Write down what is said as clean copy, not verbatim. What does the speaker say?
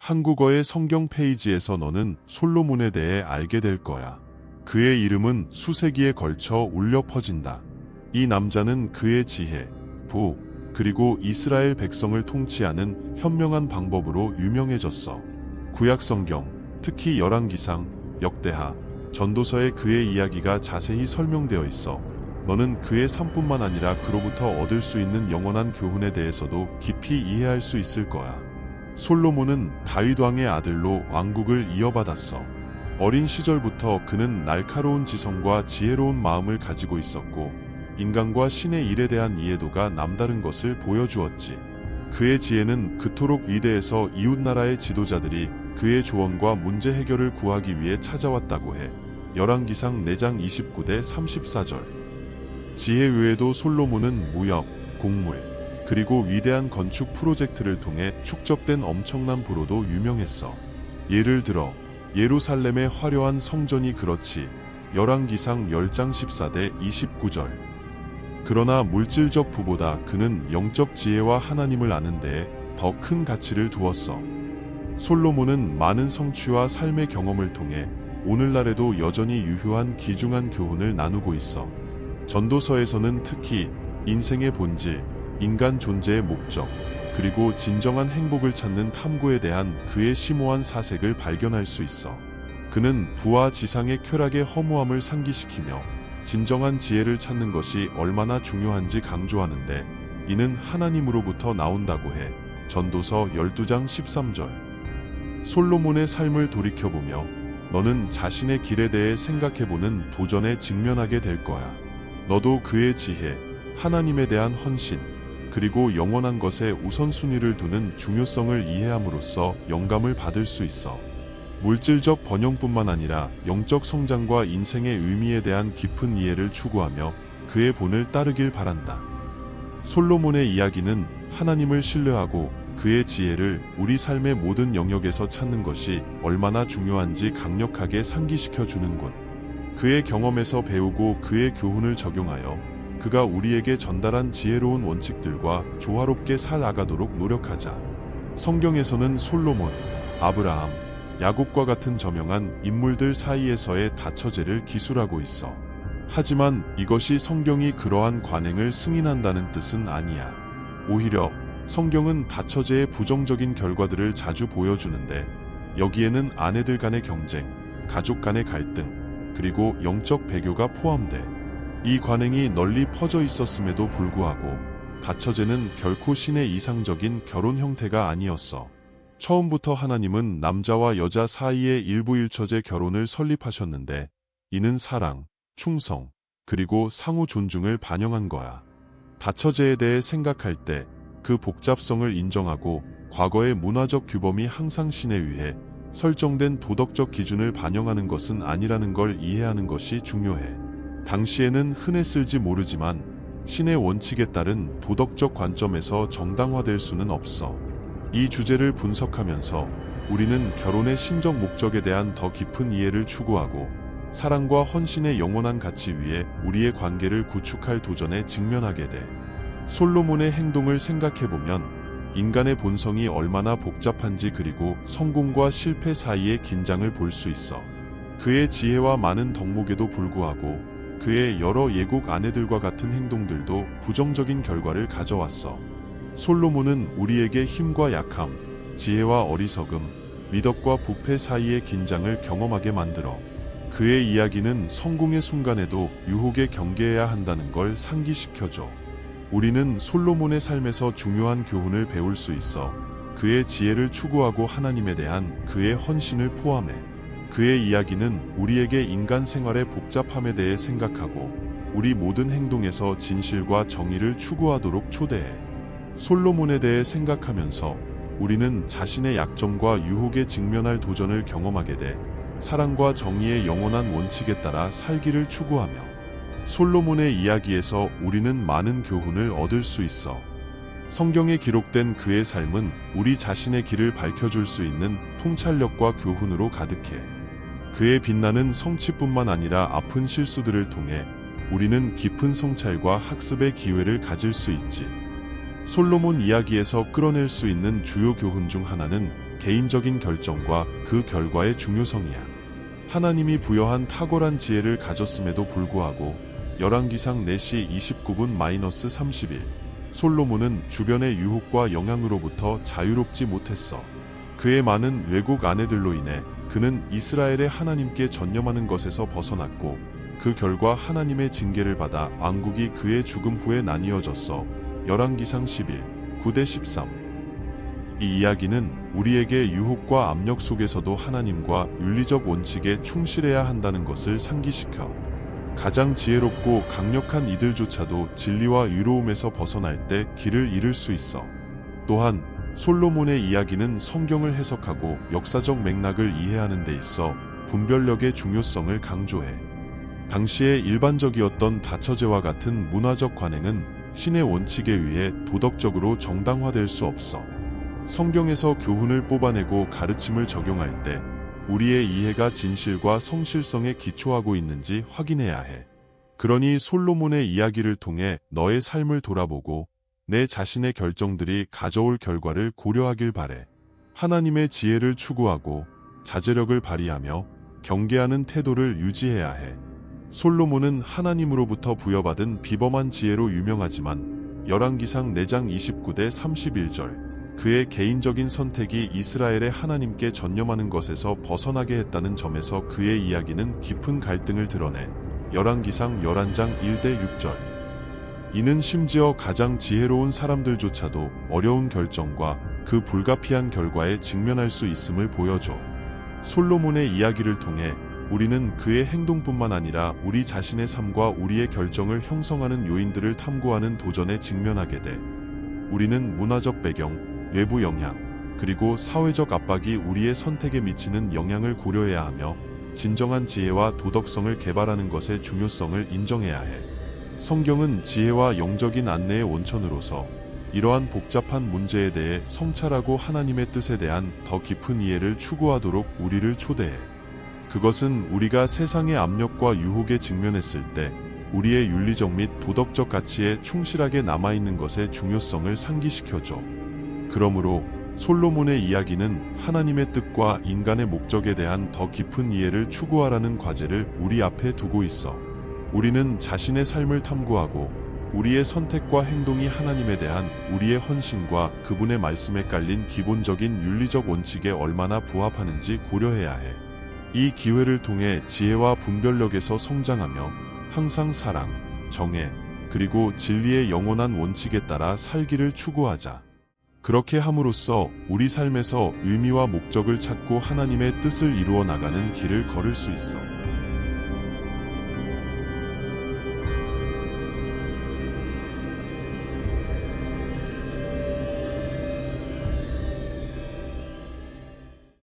한국어의 성경 페이지에서 너는 솔로몬에 대해 알게 될 거야. 그의 이름은 수세기에 걸쳐 울려 퍼진다. 이 남자는 그의 지혜, 부, 그리고 이스라엘 백성을 통치하는 현명한 방법으로 유명해졌어. 구약 성경, 특히 열왕기상, 역대하, 전도서에 그의 이야기가 자세히 설명되어 있어. 너는 그의 삶뿐만 아니라 그로부터 얻을 수 있는 영원한 교훈에 대해서도 깊이 이해할 수 있을 거야. 솔로몬은 다윗 왕의 아들로 왕국을 이어받았어. 어린 시절부터 그는 날카로운 지성과 지혜로운 마음을 가지고 있었고, 인간과 신의 일에 대한 이해도가 남다른 것을 보여주었지. 그의 지혜는 그토록 위대해서 이웃나라의 지도자들이 그의 조언과 문제 해결을 구하기 위해 찾아왔다고 해. 열왕기상 4장 29대 34절. 지혜 외에도 솔로몬은 무역, 곡물, 그리고 위대한 건축 프로젝트를 통해 축적된 엄청난 부로도 유명했어. 예를 들어 예루살렘의 화려한 성전이 그렇지. 열왕기상 10장 14대 29절. 그러나 물질적 부보다 그는 영적 지혜와 하나님을 아는 데에 더 큰 가치를 두었어. 솔로몬은 많은 성취와 삶의 경험을 통해 오늘날에도 여전히 유효한 귀중한 교훈을 나누고 있어. 전도서에서는 특히 인생의 본질, 인간 존재의 목적, 그리고 진정한 행복을 찾는 탐구에 대한 그의 심오한 사색을 발견할 수 있어. 그는 부와 지상의 쾌락의 허무함을 상기시키며 진정한 지혜를 찾는 것이 얼마나 중요한지 강조하는데, 이는 하나님으로부터 나온다고 해. 전도서 12장 13절. 솔로몬의 삶을 돌이켜보며 너는 자신의 길에 대해 생각해보는 도전에 직면하게 될 거야. 너도 그의 지혜, 하나님에 대한 헌신, 그리고 영원한 것에 우선순위를 두는 중요성을 이해함으로써 영감을 받을 수 있어. 물질적 번영뿐만 아니라 영적 성장과 인생의 의미에 대한 깊은 이해를 추구하며 그의 본을 따르길 바란다. 솔로몬의 이야기는 하나님을 신뢰하고 그의 지혜를 우리 삶의 모든 영역에서 찾는 것이 얼마나 중요한지 강력하게 상기시켜 주는군. 그의 경험에서 배우고 그의 교훈을 적용하여 그가 우리에게 전달한 지혜로운 원칙들과 조화롭게 살아가도록 노력하자. 성경에서는 솔로몬, 아브라함, 야곱과 같은 저명한 인물들 사이에서의 다처제를 기술하고 있어. 하지만 이것이 성경이 그러한 관행을 승인한다는 뜻은 아니야. 오히려 성경은 다처제의 부정적인 결과들을 자주 보여주는데, 여기에는 아내들 간의 경쟁, 가족 간의 갈등, 그리고 영적 배교가 포함돼. 이 관행이 널리 퍼져 있었음에도 불구하고 다처제는 결코 신의 이상적인 결혼 형태가 아니었어. 처음부터 하나님은 남자와 여자 사이의 일부일처제 결혼을 설립하셨는데, 이는 사랑, 충성, 그리고 상호 존중을 반영한 거야. 다처제에 대해 생각할 때 그 복잡성을 인정하고 과거의 문화적 규범이 항상 신에 의해 설정된 도덕적 기준을 반영하는 것은 아니라는 걸 이해하는 것이 중요해. 당시에는 흔했을지 모르지만 신의 원칙에 따른 도덕적 관점에서 정당화될 수는 없어. 이 주제를 분석하면서 우리는 결혼의 신적 목적에 대한 더 깊은 이해를 추구하고 사랑과 헌신의 영원한 가치 위에 우리의 관계를 구축할 도전에 직면하게 돼. 솔로몬의 행동을 생각해보면 인간의 본성이 얼마나 복잡한지, 그리고 성공과 실패 사이의 긴장을 볼 수 있어. 그의 지혜와 많은 덕목에도 불구하고 그의 여러 예국 아내들과 같은 행동들도 부정적인 결과를 가져왔어. 솔로몬은 우리에게 힘과 약함, 지혜와 어리석음, 미덕과 부패 사이의 긴장을 경험하게 만들어. 그의 이야기는 성공의 순간에도 유혹에 경계해야 한다는 걸 상기시켜줘. 우리는 솔로몬의 삶에서 중요한 교훈을 배울 수 있어. 그의 지혜를 추구하고 하나님에 대한 그의 헌신을 포함해. 그의 이야기는 우리에게 인간 생활의 복잡함에 대해 생각하고 우리 모든 행동에서 진실과 정의를 추구하도록 초대해. 솔로몬에 대해 생각하면서 우리는 자신의 약점과 유혹에 직면할 도전을 경험하게 돼 사랑과 정의의 영원한 원칙에 따라 살기를 추구하며, 솔로몬의 이야기에서 우리는 많은 교훈을 얻을 수 있어. 성경에 기록된 그의 삶은 우리 자신의 길을 밝혀줄 수 있는 통찰력과 교훈으로 가득해. 그의 빛나는 성취뿐만 아니라 아픈 실수들을 통해 우리는 깊은 성찰과 학습의 기회를 가질 수 있지. 솔로몬 이야기에서 끌어낼 수 있는 주요 교훈 중 하나는 개인적인 결정과 그 결과의 중요성이야. 하나님이 부여한 탁월한 지혜를 가졌음에도 불구하고 열왕기상 4시 29분-31 솔로몬은 주변의 유혹과 영향으로부터 자유롭지 못했어. 그의 많은 외국 아내들로 인해 그는 이스라엘의 하나님께 전념하는 것에서 벗어났고 그 결과 하나님의 징계를 받아 왕국이 그의 죽음 후에 나뉘어졌어. 열왕기상 11, 9-13. 이 이야기는 우리에게 유혹과 압력 속에서도 하나님과 윤리적 원칙에 충실해야 한다는 것을 상기시켜. 가장 지혜롭고 강력한 이들조차도 진리와 의로움에서 벗어날 때 길을 잃을 수 있어. 또한 솔로몬의 이야기는 성경을 해석하고 역사적 맥락을 이해하는 데 있어 분별력의 중요성을 강조해. 당시에 일반적이었던 다처제와 같은 문화적 관행은 신의 원칙에 의해 도덕적으로 정당화될 수 없어. 성경에서 교훈을 뽑아내고 가르침을 적용할 때 우리의 이해가 진실과 성실성에 기초하고 있는지 확인해야 해. 그러니 솔로몬의 이야기를 통해 너의 삶을 돌아보고 내 자신의 결정들이 가져올 결과를 고려하길 바래. 하나님의 지혜를 추구하고 자제력을 발휘하며 경계하는 태도를 유지해야 해. 솔로몬은 하나님으로부터 부여받은 비범한 지혜로 유명하지만 열왕기상 4장 29-31절 그의 개인적인 선택이 이스라엘의 하나님께 전념하는 것에서 벗어나게 했다는 점에서 그의 이야기는 깊은 갈등을 드러내. 열왕기상 11장 1-6절. 이는 심지어 가장 지혜로운 사람들조차도 어려운 결정과 그 불가피한 결과에 직면할 수 있음을 보여줘. 솔로몬의 이야기를 통해 우리는 그의 행동뿐만 아니라 우리 자신의 삶과 우리의 결정을 형성하는 요인들을 탐구하는 도전에 직면하게 돼. 우리는 문화적 배경, 외부 영향, 그리고 사회적 압박이 우리의 선택에 미치는 영향을 고려해야 하며 진정한 지혜와 도덕성을 개발하는 것의 중요성을 인정해야 해. 성경은 지혜와 영적인 안내의 원천으로서 이러한 복잡한 문제에 대해 성찰하고 하나님의 뜻에 대한 더 깊은 이해를 추구하도록 우리를 초대해. 그것은 우리가 세상의 압력과 유혹에 직면했을 때 우리의 윤리적 및 도덕적 가치에 충실하게 남아있는 것의 중요성을 상기시켜줘. 그러므로 솔로몬의 이야기는 하나님의 뜻과 인간의 목적에 대한 더 깊은 이해를 추구하라는 과제를 우리 앞에 두고 있어. 우리는 자신의 삶을 탐구하고 우리의 선택과 행동이 하나님에 대한 우리의 헌신과 그분의 말씀에 깔린 기본적인 윤리적 원칙에 얼마나 부합하는지 고려해야 해. 이 기회를 통해 지혜와 분별력에서 성장하며 항상 사랑, 정의, 그리고 진리의 영원한 원칙에 따라 살기를 추구하자. 그렇게 함으로써 우리 삶에서 의미와 목적을 찾고 하나님의 뜻을 이루어 나가는 길을 걸을 수 있어.